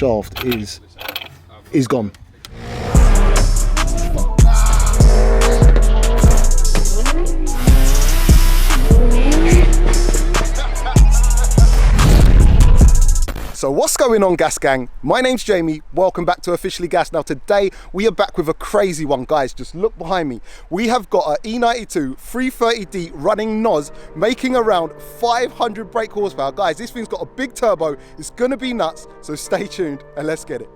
shaft is gone. So what's going on, Gas Gang? My name's Jamie, welcome back to Officially Gas. Now today we are back with a crazy one, guys. Just look behind me. We have got an E92 330D running NOS making around 500 brake horsepower. Guys, this thing's got a big turbo, it's gonna be nuts, so stay tuned and let's get it.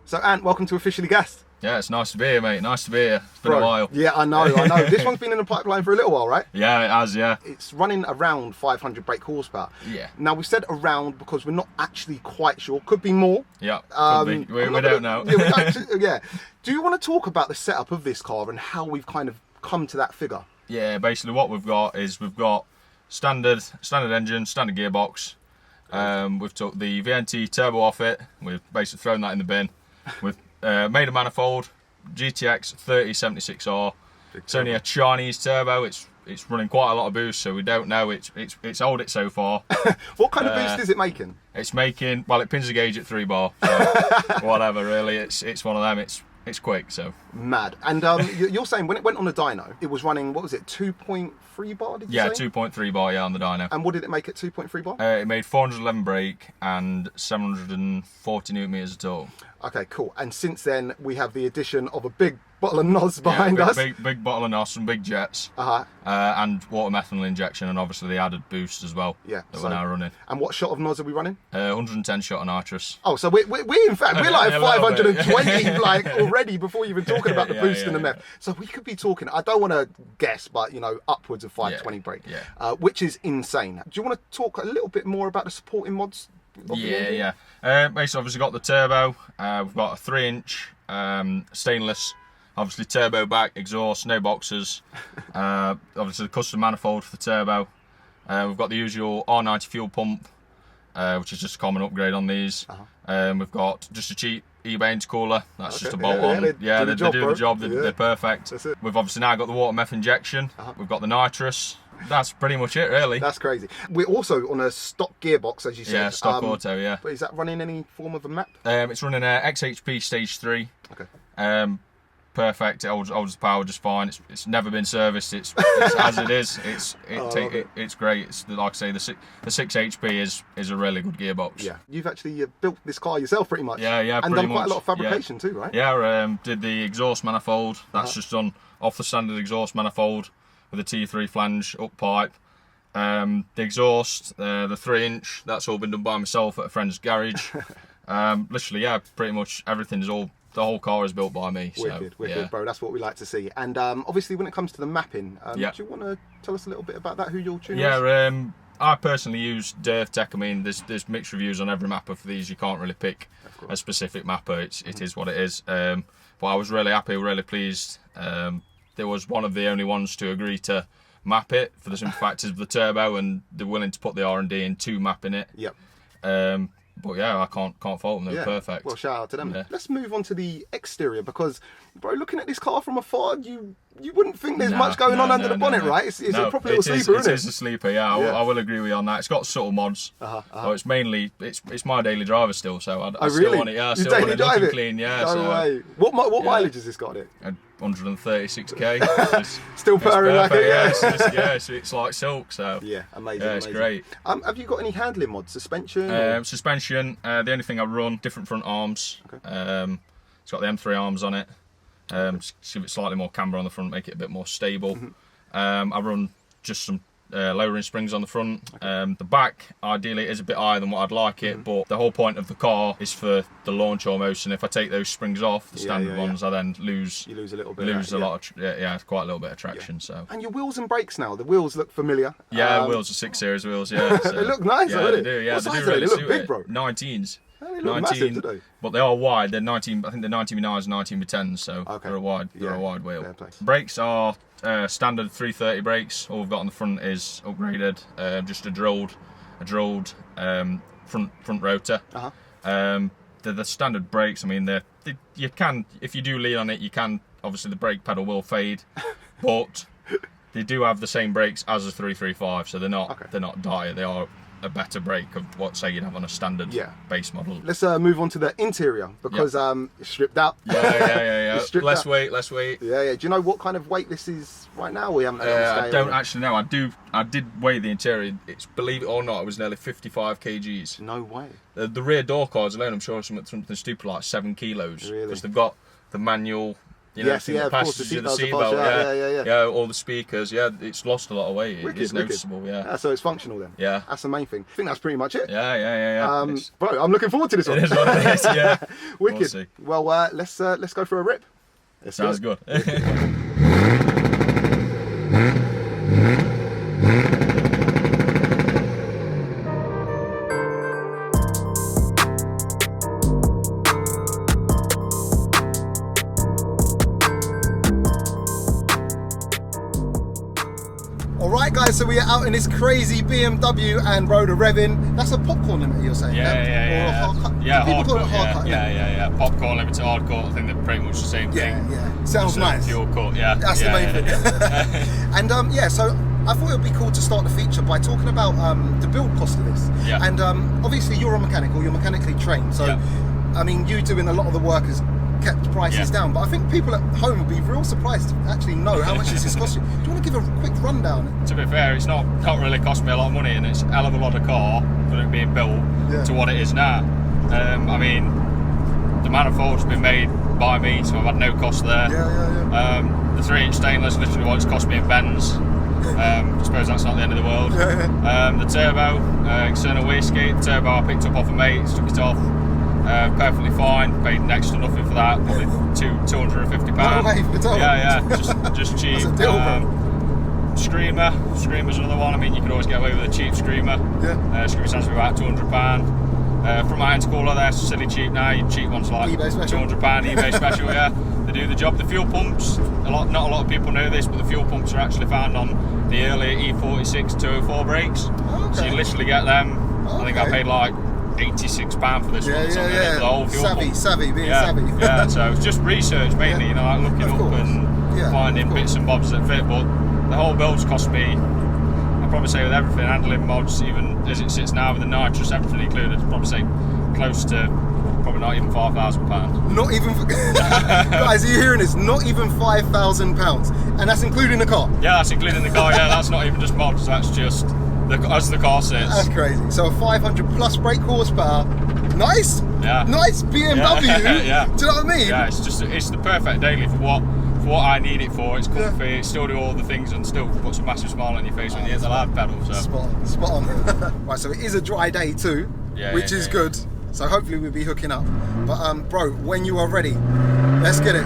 So Ant, welcome to Officially Gassed. Yeah, it's nice to be here, mate. Nice to be here. It's been a while. Yeah, I know. This one's been in the pipeline for a little while, right? Yeah, it has, yeah. It's running around 500 brake horsepower. Yeah. Now, we said around because we're not actually quite sure. Could be more. Yeah, could be. We don't know. Yeah. Do you want to talk about the setup of this car and how we've kind of come to that figure? Yeah, basically what we've got is we've got standard engine, standard gearbox. We've took the VNT turbo off it. We've basically thrown that in the bin. We've made a manifold, GTX 3076R. It's only a Chinese turbo. It's running quite a lot of boost, so we don't know. It's old it so far. What kind of boost is it making? It's making, well, it pins the gauge at 3 bar. So whatever, really. It's one of them. It's quick, so. Mad. And you're saying when it went on the dyno, it was running, what was it, 2.3 bar, did you say? Yeah, 2.3 bar, yeah, on the dyno. And what did it make at 2.3 bar? It made 411 brake and 740 newton meters of torque. Okay, cool. And since then, we have the addition of a big bottle of NOS behind us. Big bottle of NOS, some big jets, and water methanol injection, and obviously the added boost as well. Yeah, that we're now running. And what shot of NOS are we running? 110 shot of nitrous. Oh, so we in fact we're like 520 like already before you're even talking about the boost and the meth. So we could be talking. I don't want to guess, but you know, upwards of 520 brake, which is insane. Do you want to talk a little bit more about the supporting mods? Yeah. Basically, obviously got the turbo. We've got a 3-inch stainless, obviously turbo back, exhaust, no boxes. Obviously the custom manifold for the turbo. We've got the usual R90 fuel pump, which is just a common upgrade on these. We've got just a cheap eBay intercooler. That's just a bolt on. They do the job. They're perfect. We've obviously now got the water meth injection. We've got the nitrous. That's pretty much it, really. That's crazy. We're also on a stock gearbox, as you said. Yeah, stock auto, yeah. But is that running any form of a map? It's running a XHP Stage 3. Okay. Perfect. It holds the power just fine. It's never been serviced. It's as it is. It's great. It's like I say, the 6 HP is a really good gearbox. Yeah. You've actually built this car yourself, pretty much. Yeah. And done quite a lot of fabrication too, right? Yeah. Did the exhaust manifold. That's just done off the standard exhaust manifold with a T3 flange up pipe. The exhaust, the 3-inch. That's all been done by myself at a friend's garage. Literally, yeah. Pretty much everything is all. The whole car is built by me. Wicked, bro. That's what we like to see. And obviously, when it comes to the mapping, do you want to tell us a little bit about that? Who your tuner is? Yeah, I personally use Tech. I mean, there's mixed reviews on every mapper for these. You can't really pick a specific mapper. It is what it is. But I was really happy, really pleased. There was one of the only ones to agree to map it for the simple fact of the turbo, and they're willing to put the R&D into mapping it. Yep. But yeah, I can't fault them. They're perfect. Well, shout out to them. Yeah. Let's move on to the exterior, because, bro, looking at this car from afar, you wouldn't think there's much going on under the bonnet, right? It's a proper little sleeper, isn't it? It is a sleeper, yeah. I will agree with you on that. It's got subtle mods. So it's mainly it's my daily driver still. So I still want it. Yeah, I still want it looking clean. Yeah. No way. What mileage has this got in it? 136k. Still purring like it. Yeah. It's like silk. So yeah, amazing. Yeah, it's great. Have you got any handling mods? Suspension? Suspension. The only thing I run, different front arms. Okay. It's got the M3 arms on it. Give it slightly more camber on the front, make it a bit more stable. I run just some lowering springs on the front. The back, ideally, is a bit higher than what I'd like it, but the whole point of the car is for the launch almost, and if I take those springs off, the standard ones, I then lose... You lose a little bit. Lose a lot of, quite a little bit of traction, so... And your wheels and brakes now, the wheels look familiar. Yeah, wheels are 6 Series wheels, yeah. So, they look nice, yeah, don't they do, yeah. What They size do are they? really They look suit big, it. bro. 19s. They look massive, do they? But they are wide. They're 19. I think they're 19x9s, 19x10s, so they're a wide wheel. Brakes are standard 330 brakes. All we've got on the front is upgraded, just a drilled front rotor. They're the standard brakes. I mean, you can, if you do lean on it, you can. Obviously, the brake pedal will fade, but they do have the same brakes as a 335, so they're not dire. They are a better brake of what, say, you'd have on a standard base model. Let's move on to the interior, because it's stripped out. Yeah. Less weight. Yeah. Do you know what kind of weight this is right now? We haven't had it on scale. I don't actually know. I did weigh the interior. It's, believe it or not, it was nearly 55 kgs. No way. The rear door cards alone, I'm sure something stupid like 7 kilos. Really? Because they've got the manual... You know, of course, the seatbelt, yeah, all the speakers, it's lost a lot of weight. Wicked, it's noticeable, so it's functional then. Yeah. That's the main thing. I think that's pretty much it. Yeah. Bro, I'm looking forward to this one. It is what it is, yeah. Wicked. Well, let's go for a rip. Sounds good. Alright guys, so we are out in this crazy BMW and rode a revving. That's a popcorn limiter, you're saying? Yeah. Or a hard cut? Yeah, people call it hard cut. Yeah. Popcorn limiter, hard cut, I think they're pretty much the same thing. Yeah. Sounds nice. Fuel cut, yeah. That's the main thing. And so I thought it would be cool to start the feature by talking about the build cost of this. Yeah. And obviously you're a mechanic, or you're mechanically trained, so I mean, you doing a lot of the work has kept prices down, but I think people at home would be real surprised to actually know how much this is costing. Do you want to give a quick rundown? To be fair, it's not really cost me a lot of money, and it's a hell of a lot of car for it being built to what it is now. I mean, the manifold's been made by me, so I've had no cost there. The 3-inch stainless, literally what it's cost me in Benz. I suppose that's not the end of the world. The turbo, external wastegate, the turbo I picked up off a mate, took it off. Perfectly fine, paid next to nothing for that, probably £250. No way for the turbo. Yeah, just cheap. That's a deal, Screamer's another one. I mean, you could always get away with a cheap screamer. Screamer stands for about £200. From my intercooler, they're silly cheap now. Your cheap ones like £200 eBay special. They do the job. The fuel pumps, not a lot of people know this, but the fuel pumps are actually found on the early E46 204 brakes. So you literally get them. I think I paid like £86 for this one, for the whole fuel pump. Savvy. So it's just research mainly, like looking up and finding bits and bobs that fit. But the whole build's cost me, I'd probably say with everything, handling mods, even as it sits now with the nitrous, everything included, I'd probably say close to probably not even £5,000. Not even, guys, are you hearing this? Not even £5,000, and that's including the car. Yeah, that's including the car. That's not even just mods. That's just as the car sits. That's crazy. So a 500 plus brake horsepower. Nice. Nice BMW. Do you know what I mean? Yeah, it's the perfect daily for what I need it for. It's comfy. It still do all the things and still puts a massive smile on your face when you hit the loud pedal. So spot on. Right, so it is a dry day too, which is good. So hopefully we'll be hooking up. But bro, when you are ready, let's get it.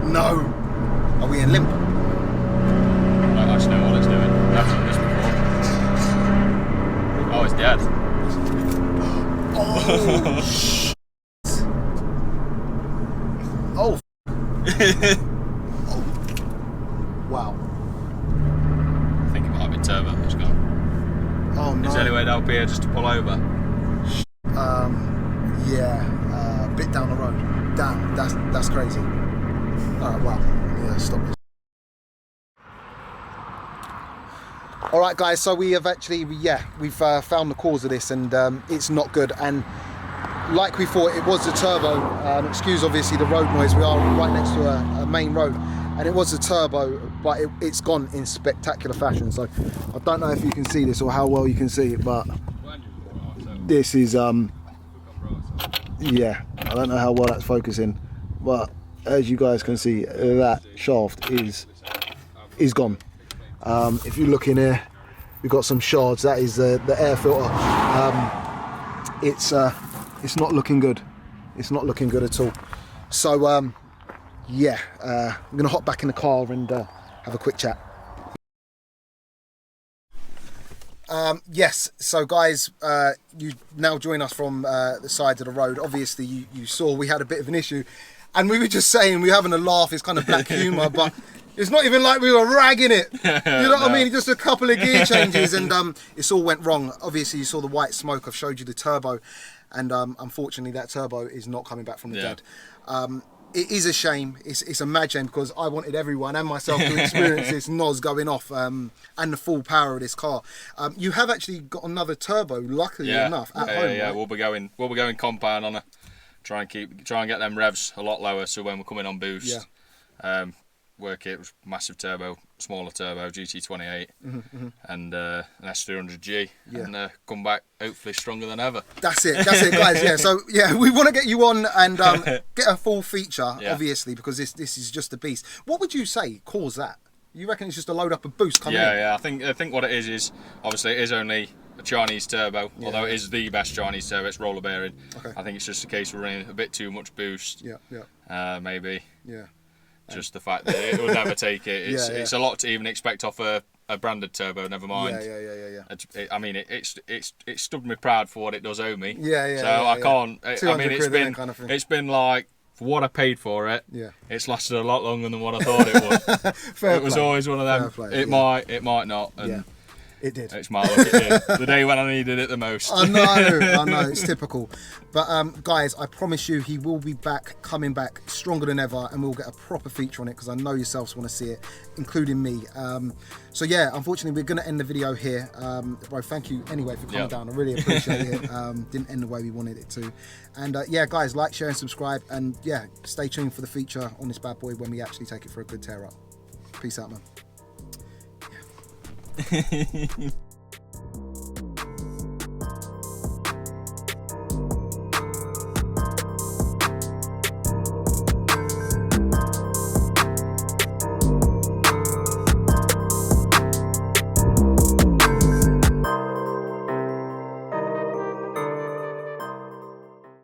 No. Are we in limp? I don't actually know what it's doing. I've done this before. Oh, it's dead. Oh, shit. Oh. Wow. I think it might be turbo that's gone. Oh no. Is there any way down here just to pull over? A bit down the road. Damn, that's crazy. Alright, wow. Stop this. Alright guys, so we have actually, we've found the cause of this, and it's not good. And like we thought, it was the turbo. Excuse obviously the road noise, we are right next to a main road. And it was a turbo, but it's gone in spectacular fashion. So I don't know if you can see this or how well you can see it, but this is, I don't know how well that's focusing, but as you guys can see, that shaft is gone. If you look in here, we've got some shards. That is the air filter. It's not looking good. It's not looking good at all. So yeah, I'm gonna hop back in the car and have a quick chat. Yes, so guys, you now join us from the side of the road. Obviously you saw we had a bit of an issue, and we were just saying, we're having a laugh, it's kind of black humour, but it's not even like we were ragging it. You know what I mean? Just a couple of gear changes and it's all went wrong. Obviously you saw the white smoke, I've showed you the turbo, and unfortunately that turbo is not coming back from the dead. It is a shame, it's a mad shame, because I wanted everyone and myself to experience this NOS going off and the full power of this car. You have actually got another turbo, luckily enough, at home. Yeah, right? we'll be going compound on it. Try and get them revs a lot lower, so when we're coming on boost, work it with massive turbo, smaller turbo, GT28, and an S300G, and come back hopefully stronger than ever. That's it, guys. Yeah, so yeah, we want to get you on and get a full feature, obviously, because this is just a beast. What would you say caused that? You reckon it's just a load up of boost coming in? Yeah. I think what it is obviously it is only a Chinese turbo, although it is the best Chinese turbo. It's roller bearing. Okay. I think it's just a case of running a bit too much boost. Maybe. Yeah. Just the fact that it will never take it. It's a lot to even expect off a branded turbo. Never mind. I mean, it's stood me proud for what it does owe me. So I can't. I mean, it's been like, for what I paid for it. It's lasted a lot longer than what I thought it would. It was always one of them. It might not. And it did. It's my luck, it did. The day when I needed it the most. I know, it's typical. But guys, I promise you he will be coming back stronger than ever, and we'll get a proper feature on it, because I know yourselves want to see it, including me. So yeah, unfortunately we're going to end the video here. Bro, thank you anyway for coming down. I really appreciate it. Didn't end the way we wanted it to. And yeah, guys, like, share and subscribe, and yeah, stay tuned for the feature on this bad boy when we actually take it for a good tear up. Peace out, man. Yeah.